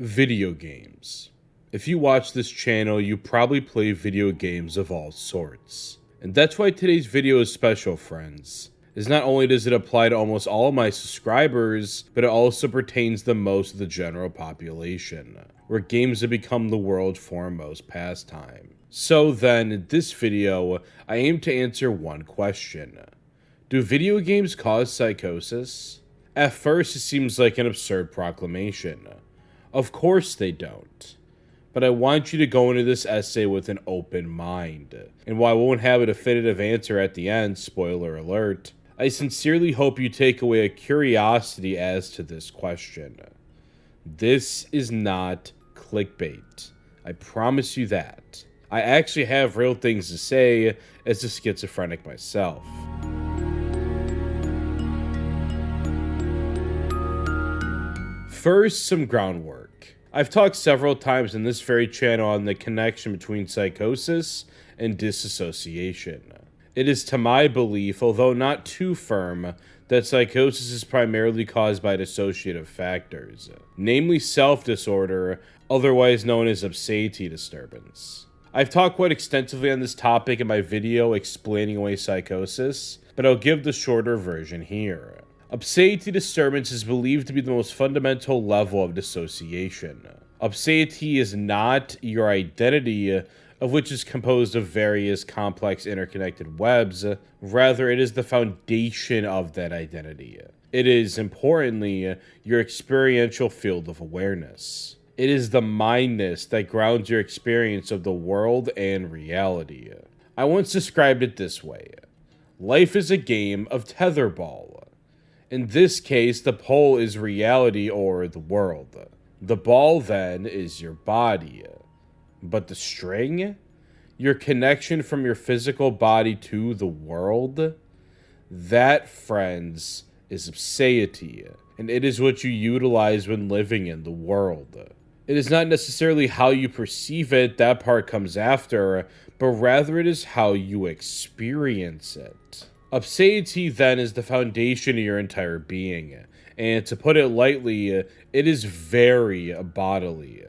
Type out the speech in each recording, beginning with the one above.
Video games. If you watch this channel, you probably play video games of all sorts. And that's why today's video is special, friends. As not only does it apply to almost all of my subscribers, but it also pertains to most of the general population, where games have become the world's foremost pastime. So then, in this video, I aim to answer one question. Do video games cause psychosis? At first, it seems like an absurd proclamation. Of course they don't. But I want you to go into this essay with an open mind. And while I won't have a definitive answer at the end, spoiler alert, I sincerely hope you take away a curiosity as to this question. This is not clickbait. I promise you that. I actually have real things to say as a schizophrenic myself. First, some groundwork. I've talked several times in this very channel on the connection between psychosis and disassociation. It is to my belief, although not too firm, that psychosis is primarily caused by dissociative factors, namely self-disorder, otherwise known as obscenity disturbance. I've talked quite extensively on this topic in my video explaining away psychosis, but I'll give the shorter version here. Obscenity disturbance is believed to be the most fundamental level of dissociation. Obscenity is not your identity, of which is composed of various complex interconnected webs. Rather, it is the foundation of that identity. It is, importantly, your experiential field of awareness. It is the mindness that grounds your experience of the world and reality. I once described it this way. Life is a game of tetherball. In this case, the pole is reality or the world. The ball, then, is your body. But the string? Your connection from your physical body to the world? That, friends, is obscenity, and it is what you utilize when living in the world. It is not necessarily how you perceive it, that part comes after, but rather it is how you experience it. Obscenity, then, is the foundation of your entire being, and to put it lightly, it is very bodily.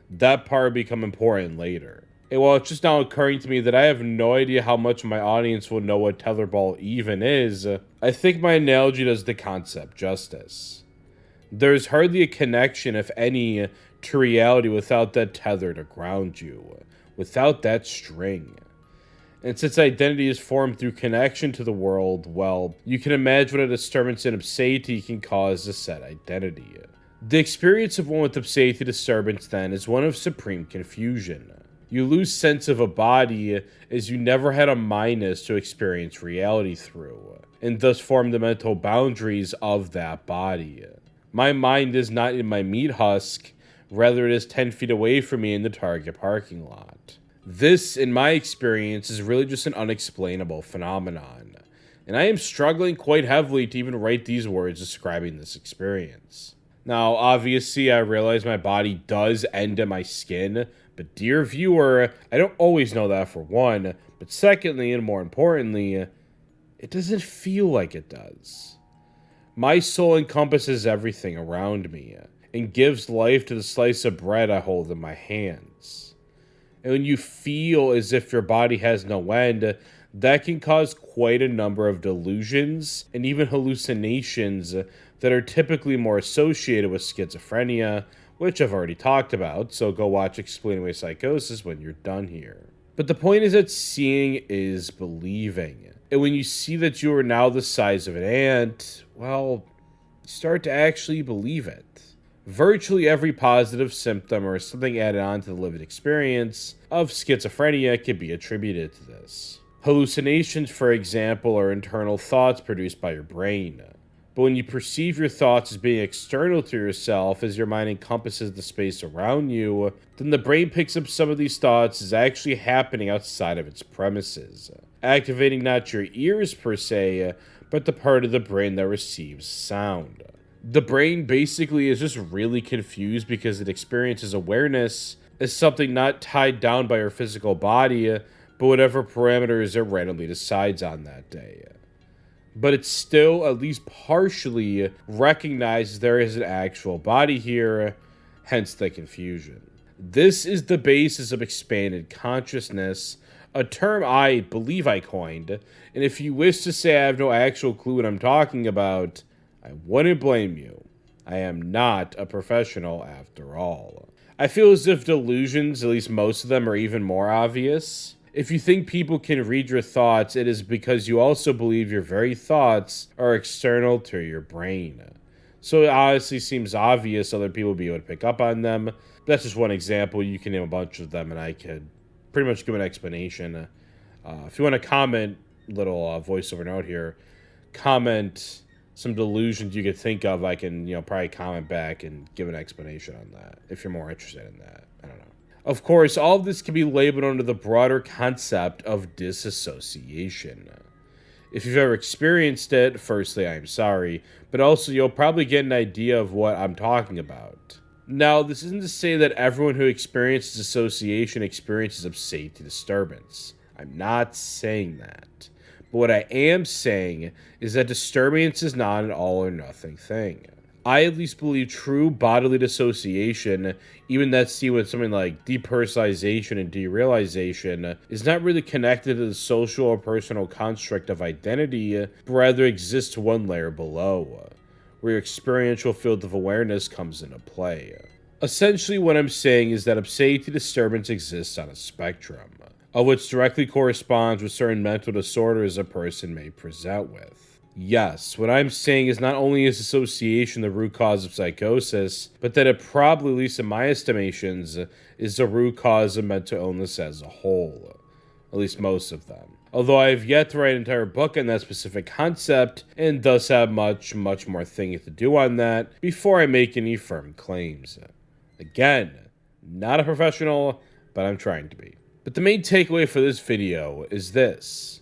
That part will become important later. And while it's just now occurring to me that I have no idea how much my audience will know what tetherball even is, I think my analogy does the concept justice. There's hardly a connection, if any, to reality without that tether to ground you, without that string. And since identity is formed through connection to the world, well, you can imagine what a disturbance in obscenity can cause to said identity. The experience of one with obscenity disturbance, then, is one of supreme confusion. You lose sense of a body as you never had a mindness to experience reality through, and thus form the mental boundaries of that body. My mind is not in my meat husk, rather it is 10 feet away from me in the Target parking lot. This, in my experience, is really just an unexplainable phenomenon, and I am struggling quite heavily to even write these words describing this experience. Now, obviously, I realize my body does end at my skin, but dear viewer, I don't always know that for one, but secondly, and more importantly, it doesn't feel like it does. My soul encompasses everything around me, and gives life to the slice of bread I hold in my hands. And when you feel as if your body has no end, that can cause quite a number of delusions and even hallucinations that are typically more associated with schizophrenia, which I've already talked about, so go watch Explaining Away Psychosis when you're done here. But the point is that seeing is believing. And when you see that you are now the size of an ant, well, you start to actually believe it. Virtually every positive symptom or something added on to the lived experience of schizophrenia can be attributed to this. Hallucinations, for example, are internal thoughts produced by your brain. But when you perceive your thoughts as being external to yourself as your mind encompasses the space around you, then the brain picks up some of these thoughts as actually happening outside of its premises, activating not your ears per se, but the part of the brain that receives sound. The brain basically is just really confused because it experiences awareness as something not tied down by your physical body, but whatever parameters it randomly decides on that day. But it still, at least partially, recognizes there is an actual body here, hence the confusion. This is the basis of expanded consciousness, a term I believe I coined, and if you wish to say I have no actual clue what I'm talking about, I wouldn't blame you. I am not a professional after all. I feel as if delusions, at least most of them, are even more obvious. If you think people can read your thoughts, it is because you also believe your very thoughts are external to your brain. So it honestly seems obvious other people will be able to pick up on them. That's just one example. You can name a bunch of them, and I could pretty much give an explanation. If you want to comment, little voiceover note here, comment some delusions you could think of. I can, probably comment back and give an explanation on that if you're more interested in that. I don't know. Of course, all of this can be labeled under the broader concept of disassociation. If you've ever experienced it, firstly, I am sorry, but also you'll probably get an idea of what I'm talking about. Now, this isn't to say that everyone who experiences dissociation experiences obscenity disturbance. I'm not saying that. But what I am saying is that disturbance is not an all or nothing thing. I at least believe true bodily dissociation, even that's seen with something like depersonalization and derealization, is not really connected to the social or personal construct of identity, but rather exists one layer below, where your experiential field of awareness comes into play. Essentially, what I'm saying is that obscenity disturbance exists on a spectrum, of which directly corresponds with certain mental disorders a person may present with. Yes, what I'm saying is not only is dissociation the root cause of psychosis, but that it probably, at least in my estimations, is the root cause of mental illness as a whole. At least most of them. Although I have yet to write an entire book on that specific concept, and thus have much more thinking to do on that before I make any firm claims. Again, not a professional, but I'm trying to be. But the main takeaway for this video is this.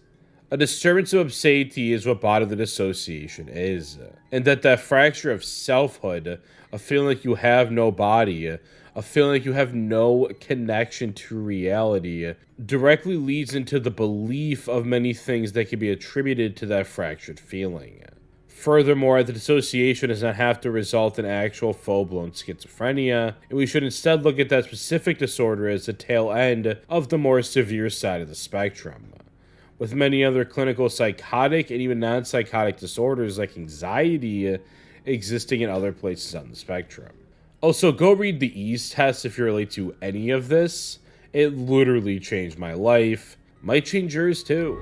A disturbance of obscenity is what bodily dissociation is, and that fracture of selfhood, a feeling like you have no body, a feeling like you have no connection to reality, directly leads into the belief of many things that can be attributed to that fractured feeling. Furthermore, the dissociation does not have to result in actual full-blown schizophrenia, and we should instead look at that specific disorder as the tail end of the more severe side of the spectrum. With many other clinical psychotic and even non-psychotic disorders like anxiety existing in other places on the spectrum. Also, go read the EASE test if you relate to any of this. It literally changed my life. Might change yours too.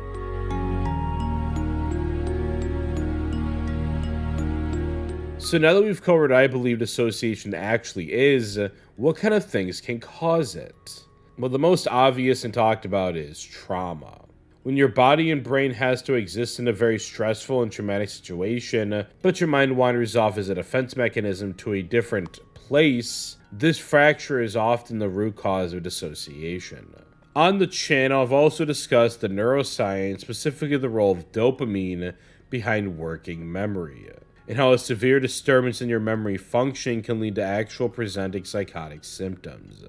So now that we've covered what I believe dissociation actually is, what kind of things can cause it? Well, the most obvious and talked about is trauma. When your body and brain has to exist in a very stressful and traumatic situation, but your mind wanders off as a defense mechanism to a different place, this fracture is often the root cause of dissociation. On the channel, I've also discussed the neuroscience, specifically the role of dopamine behind working memory, and how a severe disturbance in your memory function can lead to actual presenting psychotic symptoms.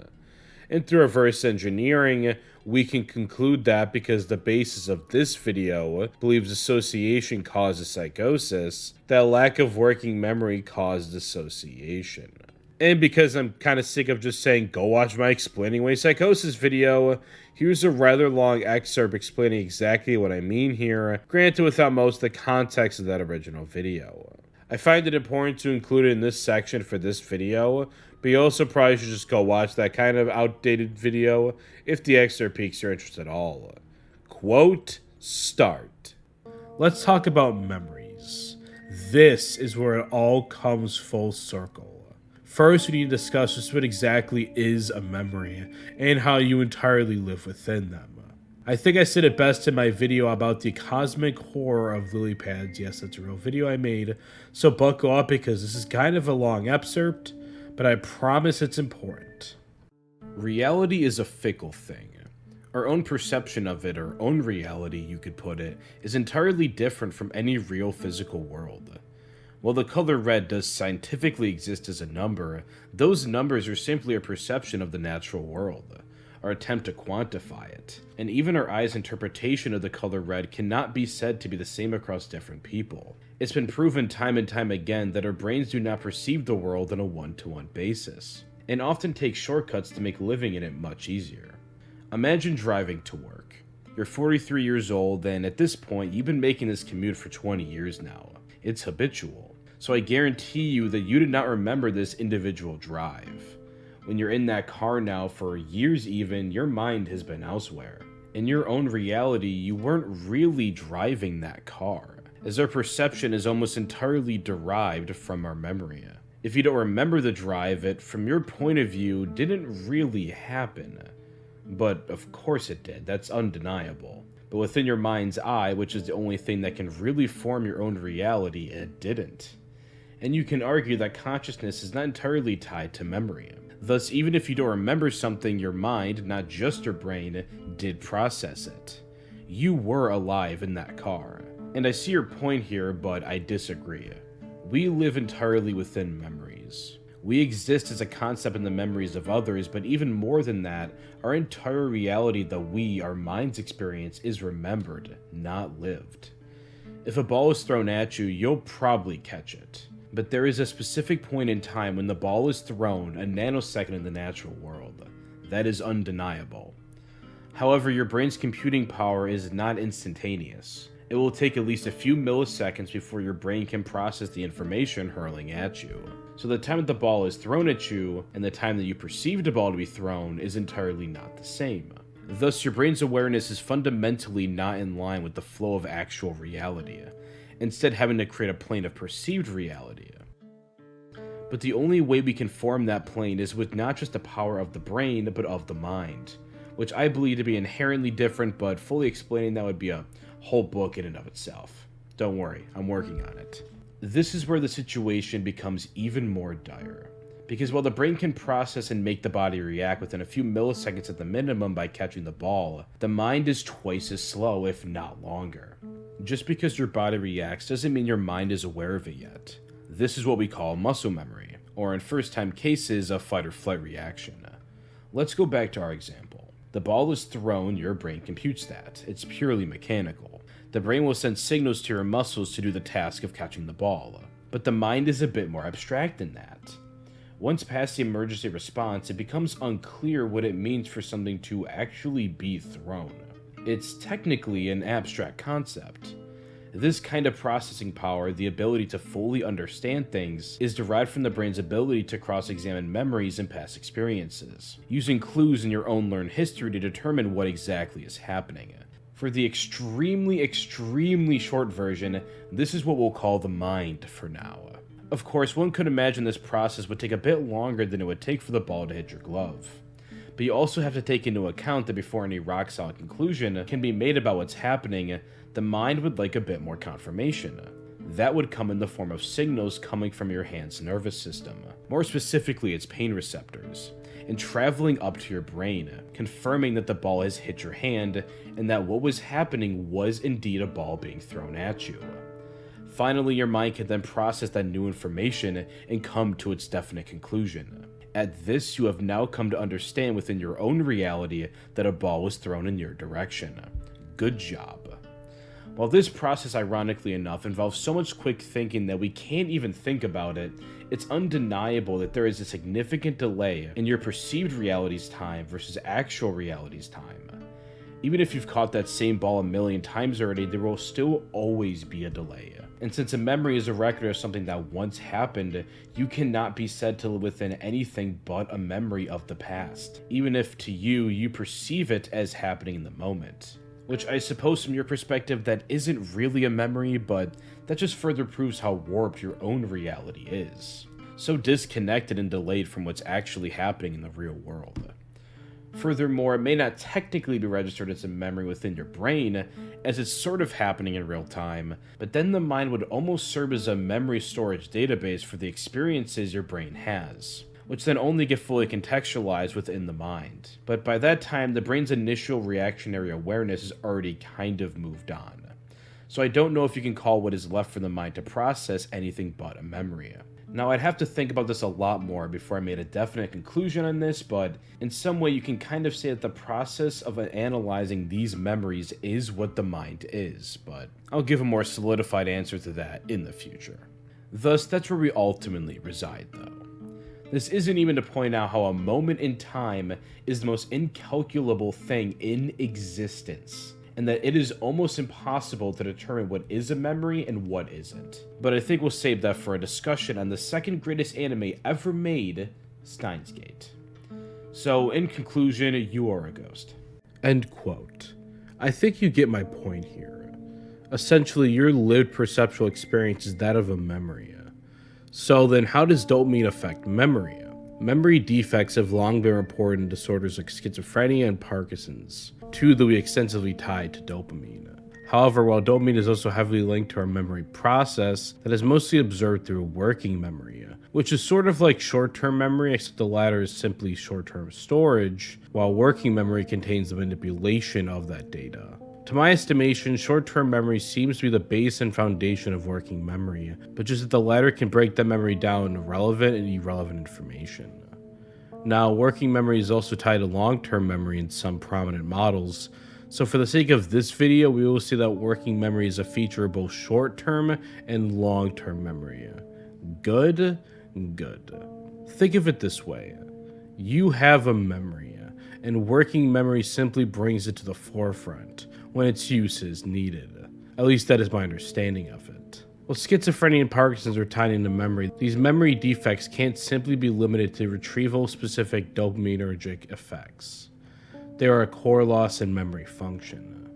And through reverse engineering, we can conclude that because the basis of this video believes association causes psychosis, that lack of working memory caused dissociation. And because I'm kind of sick of just saying, go watch my Explaining Away Psychosis video, here's a rather long excerpt explaining exactly what I mean here, granted without most of the context of that original video. I find it important to include it in this section for this video, but you also probably should just go watch that kind of outdated video if the excerpt piques your interest at all. Quote, start. Let's talk about memories. This is where it all comes full circle. First, we need to discuss just what exactly is a memory and how you entirely live within them. I think I said it best in my video about the cosmic horror of lily pads. Yes, that's a real video I made. So buckle up because this is kind of a long excerpt, but I promise it's important. Reality is a fickle thing. Our own perception of it, our own reality, you could put it, is entirely different from any real physical world. While the color red does scientifically exist as a number, those numbers are simply a perception of the natural world, our attempt to quantify it. And even our eyes' interpretation of the color red cannot be said to be the same across different people. It's been proven time and time again that our brains do not perceive the world on a one-to-one basis. and often take shortcuts to make living in it much easier. Imagine driving to work. You're 43 years old, and at this point, you've been making this commute for 20 years now. It's habitual. So I guarantee you that you did not remember this individual drive. When you're in that car now for years even, your mind has been elsewhere. In your own reality, you weren't really driving that car, as our perception is almost entirely derived from our memory. If you don't remember the drive, it, from your point of view, didn't really happen. But of course it did, that's undeniable. But within your mind's eye, which is the only thing that can really form your own reality, it didn't. And you can argue that consciousness is not entirely tied to memory. Thus, even if you don't remember something, your mind, not just your brain, did process it. You were alive in that car. And I see your point here, but I disagree. We live entirely within memories. We exist as a concept in the memories of others, but even more than that, our entire reality that we, our minds experience, is remembered, not lived. If a ball is thrown at you, you'll probably catch it. But there is a specific point in time when the ball is thrown, a nanosecond in the natural world. That is undeniable. However, your brain's computing power is not instantaneous. It will take at least a few milliseconds before your brain can process the information hurling at you. So the time that the ball is thrown at you, and the time that you perceive the ball to be thrown, is entirely not the same. Thus, your brain's awareness is fundamentally not in line with the flow of actual reality, instead having to create a plane of perceived reality. But the only way we can form that plane is with not just the power of the brain, but of the mind, which I believe to be inherently different, but fully explaining that would be a whole book in and of itself. Don't worry, I'm working on it. This is where the situation becomes even more dire, because while the brain can process and make the body react within a few milliseconds at the minimum by catching the ball, the mind is twice as slow, if not longer. Just because your body reacts doesn't mean your mind is aware of it yet. This is what we call muscle memory, or in first-time cases, a fight-or-flight reaction. Let's go back to our example. The ball is thrown, your brain computes that. It's purely mechanical. The brain will send signals to your muscles to do the task of catching the ball. But the mind is a bit more abstract than that. Once past the emergency response, it becomes unclear what it means for something to actually be thrown. It's technically an abstract concept. This kind of processing power, the ability to fully understand things, is derived from the brain's ability to cross-examine memories and past experiences, using clues in your own learned history to determine what exactly is happening. For the extremely short version, this is what we'll call the mind for now. Of course, one could imagine this process would take a bit longer than it would take for the ball to hit your glove. But you also have to take into account that before any rock-solid conclusion can be made about what's happening, the mind would like a bit more confirmation. That would come in the form of signals coming from your hand's nervous system, more specifically its pain receptors, and traveling up to your brain, confirming that the ball has hit your hand and that what was happening was indeed a ball being thrown at you. Finally, your mind can then process that new information and come to its definite conclusion. At this, you have now come to understand within your own reality that a ball was thrown in your direction. Good job. While this process, ironically enough, involves so much quick thinking that we can't even think about it, it's undeniable that there is a significant delay in your perceived reality's time versus actual reality's time. Even if you've caught that same ball a million times already, there will still always be a delay. And since a memory is a record of something that once happened, you cannot be said to live within anything but a memory of the past, even if to you, you perceive it as happening in the moment. Which I suppose from your perspective that isn't really a memory, but that just further proves how warped your own reality is. So disconnected and delayed from what's actually happening in the real world. Furthermore, it may not technically be registered as a memory within your brain, as it's sort of happening in real time, but then the mind would almost serve as a memory storage database for the experiences your brain has, which then only get fully contextualized within the mind. But by that time, the brain's initial reactionary awareness is already kind of moved on. So I don't know if you can call what is left for the mind to process anything but a memory. Now, I'd have to think about this a lot more before I made a definite conclusion on this, but in some way you can kind of say that the process of analyzing these memories is what the mind is, but I'll give a more solidified answer to that in the future. Thus, that's where we ultimately reside, though. This isn't even to point out how a moment in time is the most incalculable thing in existence, and that it is almost impossible to determine what is a memory and what isn't. But I think we'll save that for a discussion on the second greatest anime ever made, Steins Gate. So, in conclusion, you are a ghost. End quote. I think you get my point here. Essentially, your lived perceptual experience is that of a memory. So then, how does dopamine affect memory? Memory defects have long been reported in disorders like schizophrenia and Parkinson's, two that we extensively tied to dopamine. However, while dopamine is also heavily linked to our memory process, that is mostly observed through working memory, which is sort of like short-term memory, except the latter is simply short-term storage, while working memory contains the manipulation of that data. To my estimation, short-term memory seems to be the base and foundation of working memory, but just that the latter can break that memory down into relevant and irrelevant information. Now, working memory is also tied to long-term memory in some prominent models, so for the sake of this video, we will see that working memory is a feature of both short-term and long-term memory. Good? Good. Think of it this way. You have a memory, and working memory simply brings it to the forefront when its use is needed. At least that is my understanding of it. While schizophrenia and Parkinson's are tied into memory, these memory defects can't simply be limited to retrieval-specific dopaminergic effects. They are a core loss in memory function.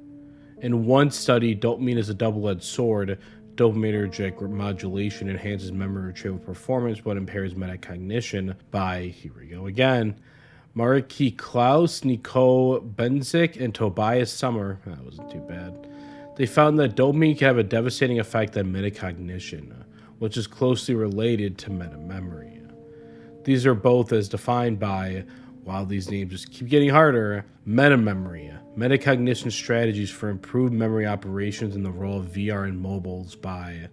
In one study, dopamine is a double-edged sword. Dopaminergic modulation enhances memory retrieval performance but impairs metacognition by, here we go again, Mariki Klaus, Nicole Benzik, and Tobias Sommer. That wasn't too bad. They found that dopamine can have a devastating effect on metacognition, which is closely related to metamemory. These are both as defined by, while these names just keep getting harder, metamemory, metacognition strategies for improved memory operations in the role of VR in mobiles by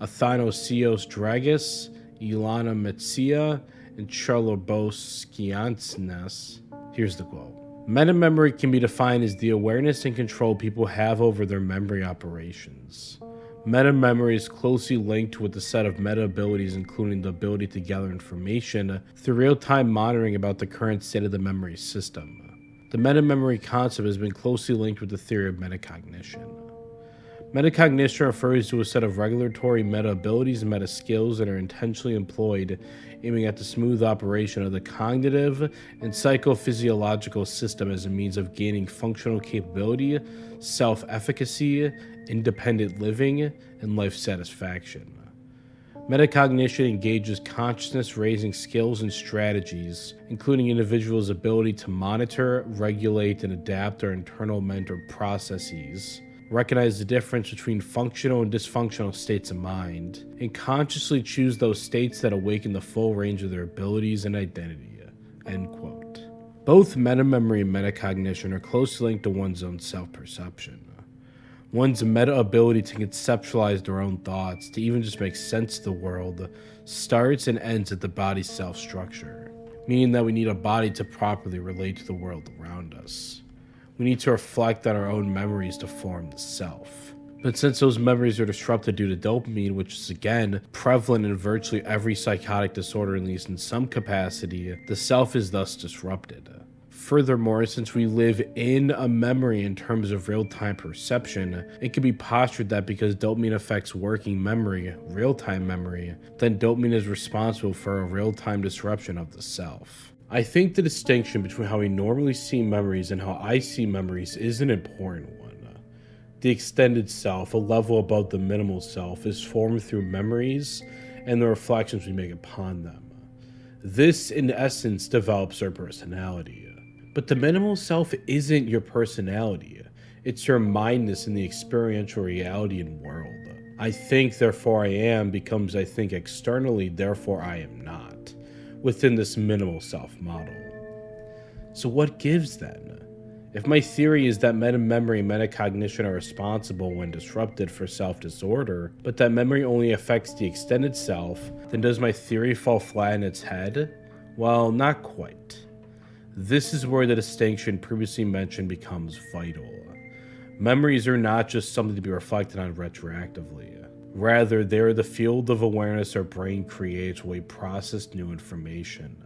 Athanasios Dragas, Ilana Metsia, and Charlobos Skiantsnes. Here's the quote. Metamemory can be defined as the awareness and control people have over their memory operations. Metamemory is closely linked with the set of meta abilities, including the ability to gather information through real-time monitoring about the current state of the memory system. The metamemory concept has been closely linked with the theory of metacognition. Metacognition refers to a set of regulatory meta abilities and meta skills that are intentionally employed, aiming at the smooth operation of the cognitive and psychophysiological system as a means of gaining functional capability, self-efficacy, independent living, and life satisfaction. Metacognition engages consciousness-raising skills and strategies, including individuals' ability to monitor, regulate, and adapt their internal mental processes, recognize the difference between functional and dysfunctional states of mind, and consciously choose those states that awaken the full range of their abilities and identity. End quote. Both metamemory and metacognition are closely linked to one's own self-perception. One's meta ability to conceptualize their own thoughts, to even just make sense of the world, starts and ends at the body's self-structure, meaning that we need a body to properly relate to the world around us. We need to reflect on our own memories to form the self. But since those memories are disrupted due to dopamine, which is again prevalent in virtually every psychotic disorder, at least in some capacity, the self is thus disrupted. Furthermore, since we live in a memory in terms of real-time perception, it can be postured that because dopamine affects working memory, real-time memory, then dopamine is responsible for a real-time disruption of the self. I think the distinction between how we normally see memories and how I see memories is an important one. The extended self, a level above the minimal self, is formed through memories and the reflections we make upon them. This, in essence, develops our personality. But the minimal self isn't your personality. It's your mindness in the experiential reality and world. I think, therefore I am, becomes I think externally, therefore I am not, within this minimal self model. So what gives then? If my theory is that metamemory and metacognition are responsible when disrupted for self-disorder, but that memory only affects the extended self, then does my theory fall flat in its head? Well, not quite. This is where the distinction previously mentioned becomes vital. Memories are not just something to be reflected on retroactively. Rather, they are the field of awareness our brain creates while we process new information.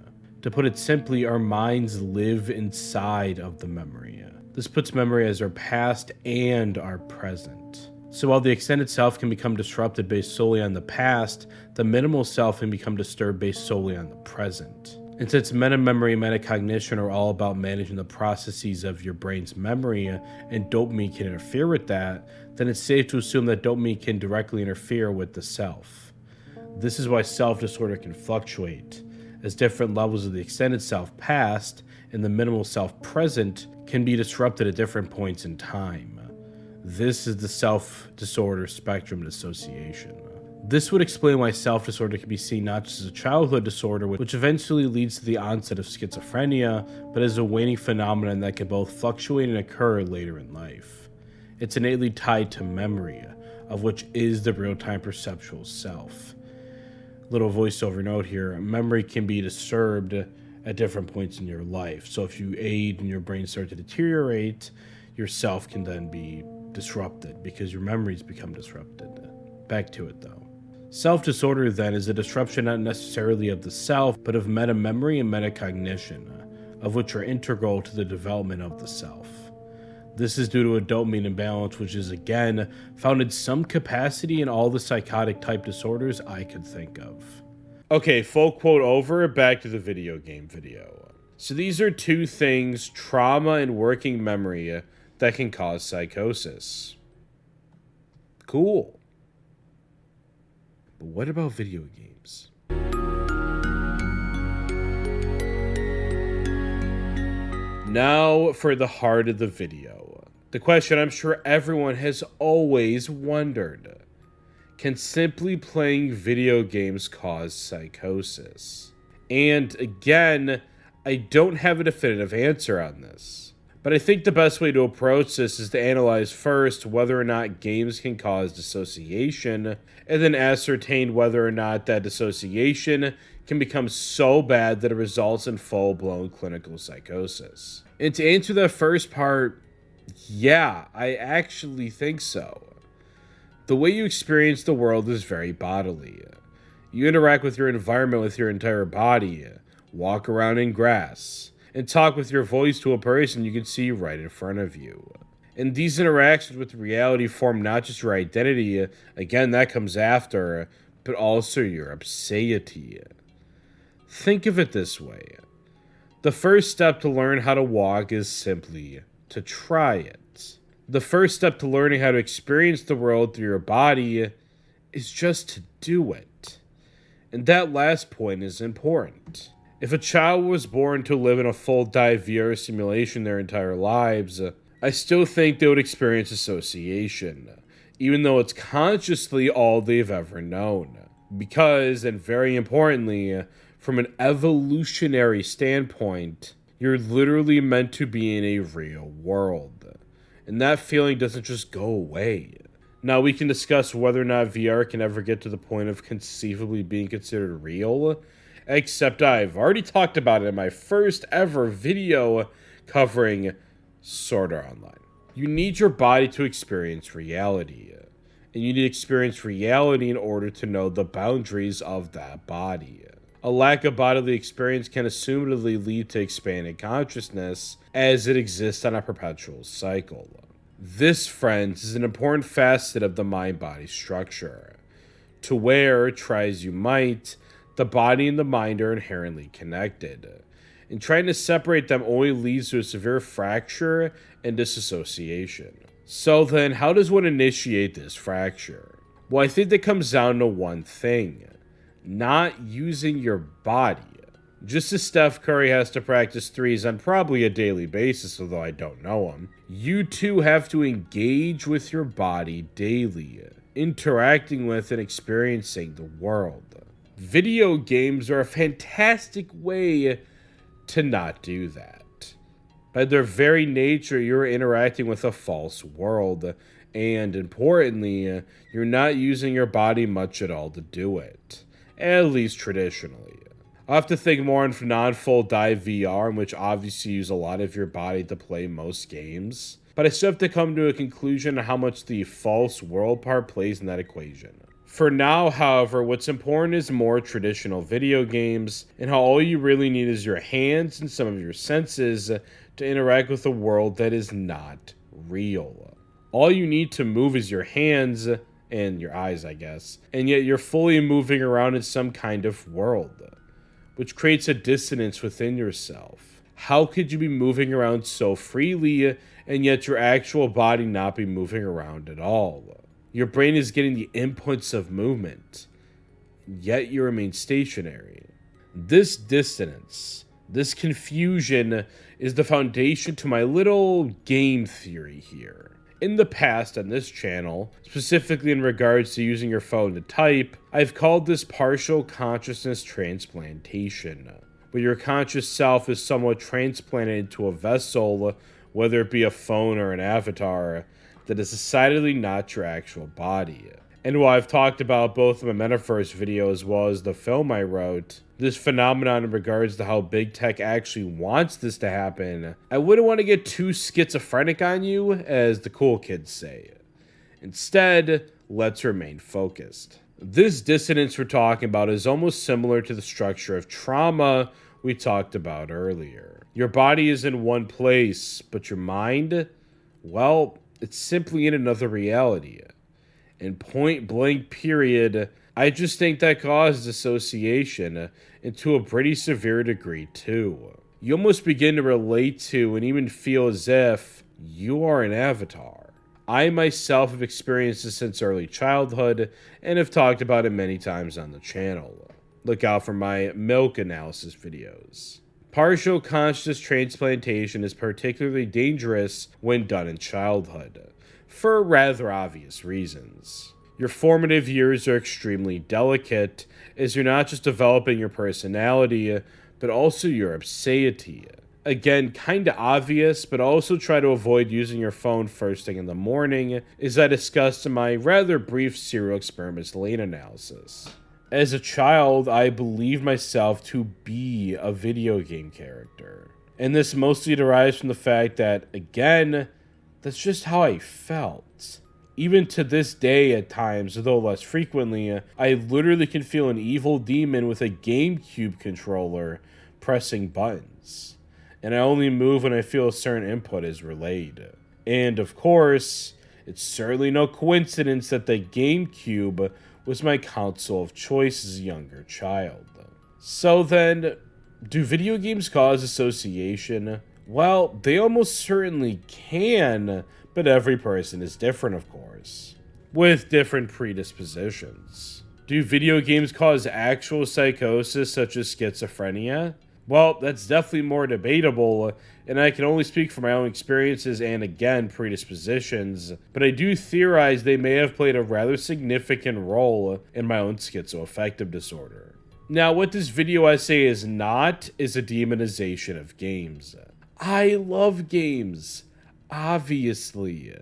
To put it simply, our minds live inside of the memory. This puts memory as our past and our present. So while the extended self can become disrupted based solely on the past, the minimal self can become disturbed based solely on the present. And since meta-memory and metacognition are all about managing the processes of your brain's memory, and dopamine can interfere with that, then it's safe to assume that dopamine can directly interfere with the self. This is why self-disorder can fluctuate, as different levels of the extended self past and the minimal self present can be disrupted at different points in time. This is the self-disorder spectrum dissociation. This would explain why self-disorder can be seen not just as a childhood disorder, which eventually leads to the onset of schizophrenia, but as a waning phenomenon that can both fluctuate and occur later in life. It's innately tied to memory, of which is the real-time perceptual self. Little voiceover note here, memory can be disturbed at different points in your life. So if you age and your brain starts to deteriorate, your self can then be disrupted because your memories become disrupted. Back to it though. Self-disorder then is a disruption not necessarily of the self, but of meta-memory and metacognition, of which are integral to the development of the self. This is due to a dopamine imbalance, which is again found in some capacity in all the psychotic type disorders I could think of. Okay, full quote over, back to the video game video. So these are two things, trauma and working memory, that can cause psychosis. Cool. But what about video games? Now for the heart of the video. The question I'm sure everyone has always wondered. Can simply playing video games cause psychosis? And again, I don't have a definitive answer on this. But I think the best way to approach this is to analyze first whether or not games can cause dissociation, and then ascertain whether or not that dissociation can become so bad that it results in full-blown clinical psychosis. And to answer that first part, yeah, I actually think so. The way you experience the world is very bodily. You interact with your environment with your entire body, walk around in grass, and talk with your voice to a person you can see right in front of you. And these interactions with reality form not just your identity, again that comes after, but also your psyche. Think of it this way. The first step to learn how to walk is simply to try it. The first step to learning how to experience the world through your body is just to do it. And that last point is important. If a child was born to live in a full dive VR simulation their entire lives, I still think they would experience dissociation, even though it's consciously all they've ever known. Because, and very importantly, from an evolutionary standpoint, you're literally meant to be in a real world. And that feeling doesn't just go away. Now, we can discuss whether or not VR can ever get to the point of conceivably being considered real, except I've already talked about it in my first ever video covering Sword Art Online. You need your body to experience reality, and you need to experience reality in order to know the boundaries of that body. A lack of bodily experience can assumedly lead to expanded consciousness, as it exists on a perpetual cycle. This, friends, is an important facet of the mind-body structure, to where, try as you might, the body and the mind are inherently connected, and trying to separate them only leads to a severe fracture and disassociation. So then, how does one initiate this fracture? Well, I think that comes down to one thing: not using your body. Just as Steph Curry has to practice threes on probably a daily basis, although I don't know him, you too have to engage with your body daily, interacting with and experiencing the world. Video games are a fantastic way to not do that. By their very nature, you're interacting with a false world, and importantly, you're not using your body much at all to do it, at least traditionally. I'll have to think more on non-full dive VR, in which obviously you use a lot of your body to play most games, but I still have to come to a conclusion on how much the false world part plays in that equation. For now, however, what's important is more traditional video games, and how all you really need is your hands and some of your senses to interact with a world that is not real. All you need to move is your hands and your eyes, I guess, and yet you're fully moving around in some kind of world, which creates a dissonance within yourself. How could you be moving around so freely and yet your actual body not be moving around at all? Your brain is getting the inputs of movement, yet you remain stationary. This dissonance, this confusion, is the foundation to my little game theory here. In the past on this channel, specifically in regards to using your phone to type, I've called this partial consciousness transplantation, where your conscious self is somewhat transplanted into a vessel, whether it be a phone or an avatar, that is decidedly not your actual body. And while I've talked about both in my Metaverse video as well as the film I wrote, this phenomenon in regards to how big tech actually wants this to happen, I wouldn't want to get too schizophrenic on you, as the cool kids say. Instead, let's remain focused. This dissonance we're talking about is almost similar to the structure of trauma we talked about earlier. Your body is in one place, but your mind, well, it's simply in another reality. In point blank period, I just think that causes dissociation, and to a pretty severe degree too. You almost begin to relate to and even feel as if you are an avatar. I myself have experienced this since early childhood and have talked about it many times on the channel. Look out for my milk analysis videos. Partial conscious transplantation is particularly dangerous when done in childhood, for rather obvious reasons. Your formative years are extremely delicate, as you're not just developing your personality, but also your obscenity. Again, kinda obvious, but also try to avoid using your phone first thing in the morning, as I discussed in my rather brief serial experiments lane analysis. As a child, I believed myself to be a video game character. And this mostly derives from the fact that, again, that's just how I felt. Even to this day at times, though less frequently, I literally can feel an evil demon with a GameCube controller pressing buttons. And I only move when I feel a certain input is relayed. And of course, it's certainly no coincidence that the GameCube was my console of choice as a younger child. So then, do video games cause association? Well, they almost certainly can, but every person is different, of course, with different predispositions. Do video games cause actual psychosis such as schizophrenia? Well, that's definitely more debatable, and I can only speak from my own experiences and, again, predispositions, but I do theorize they may have played a rather significant role in my own schizoaffective disorder. Now, what this video essay is not is a demonization of games. I love games, obviously.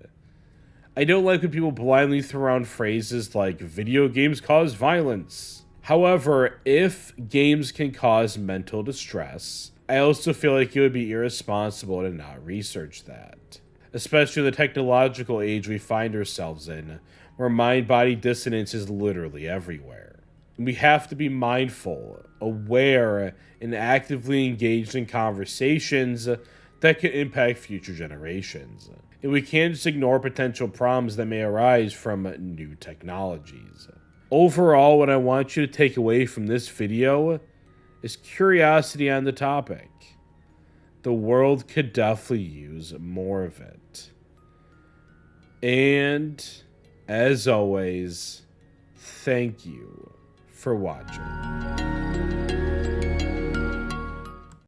I don't like when people blindly throw around phrases like video games cause violence. However, if games can cause mental distress, I also feel like it would be irresponsible to not research that. Especially the technological age we find ourselves in, where mind-body dissonance is literally everywhere. And we have to be mindful, aware, and actively engaged in conversations that could impact future generations. And we can't just ignore potential problems that may arise from new technologies. Overall, what I want you to take away from this video is curiosity on the topic. The world could definitely use more of it. And, as always, thank you for watching.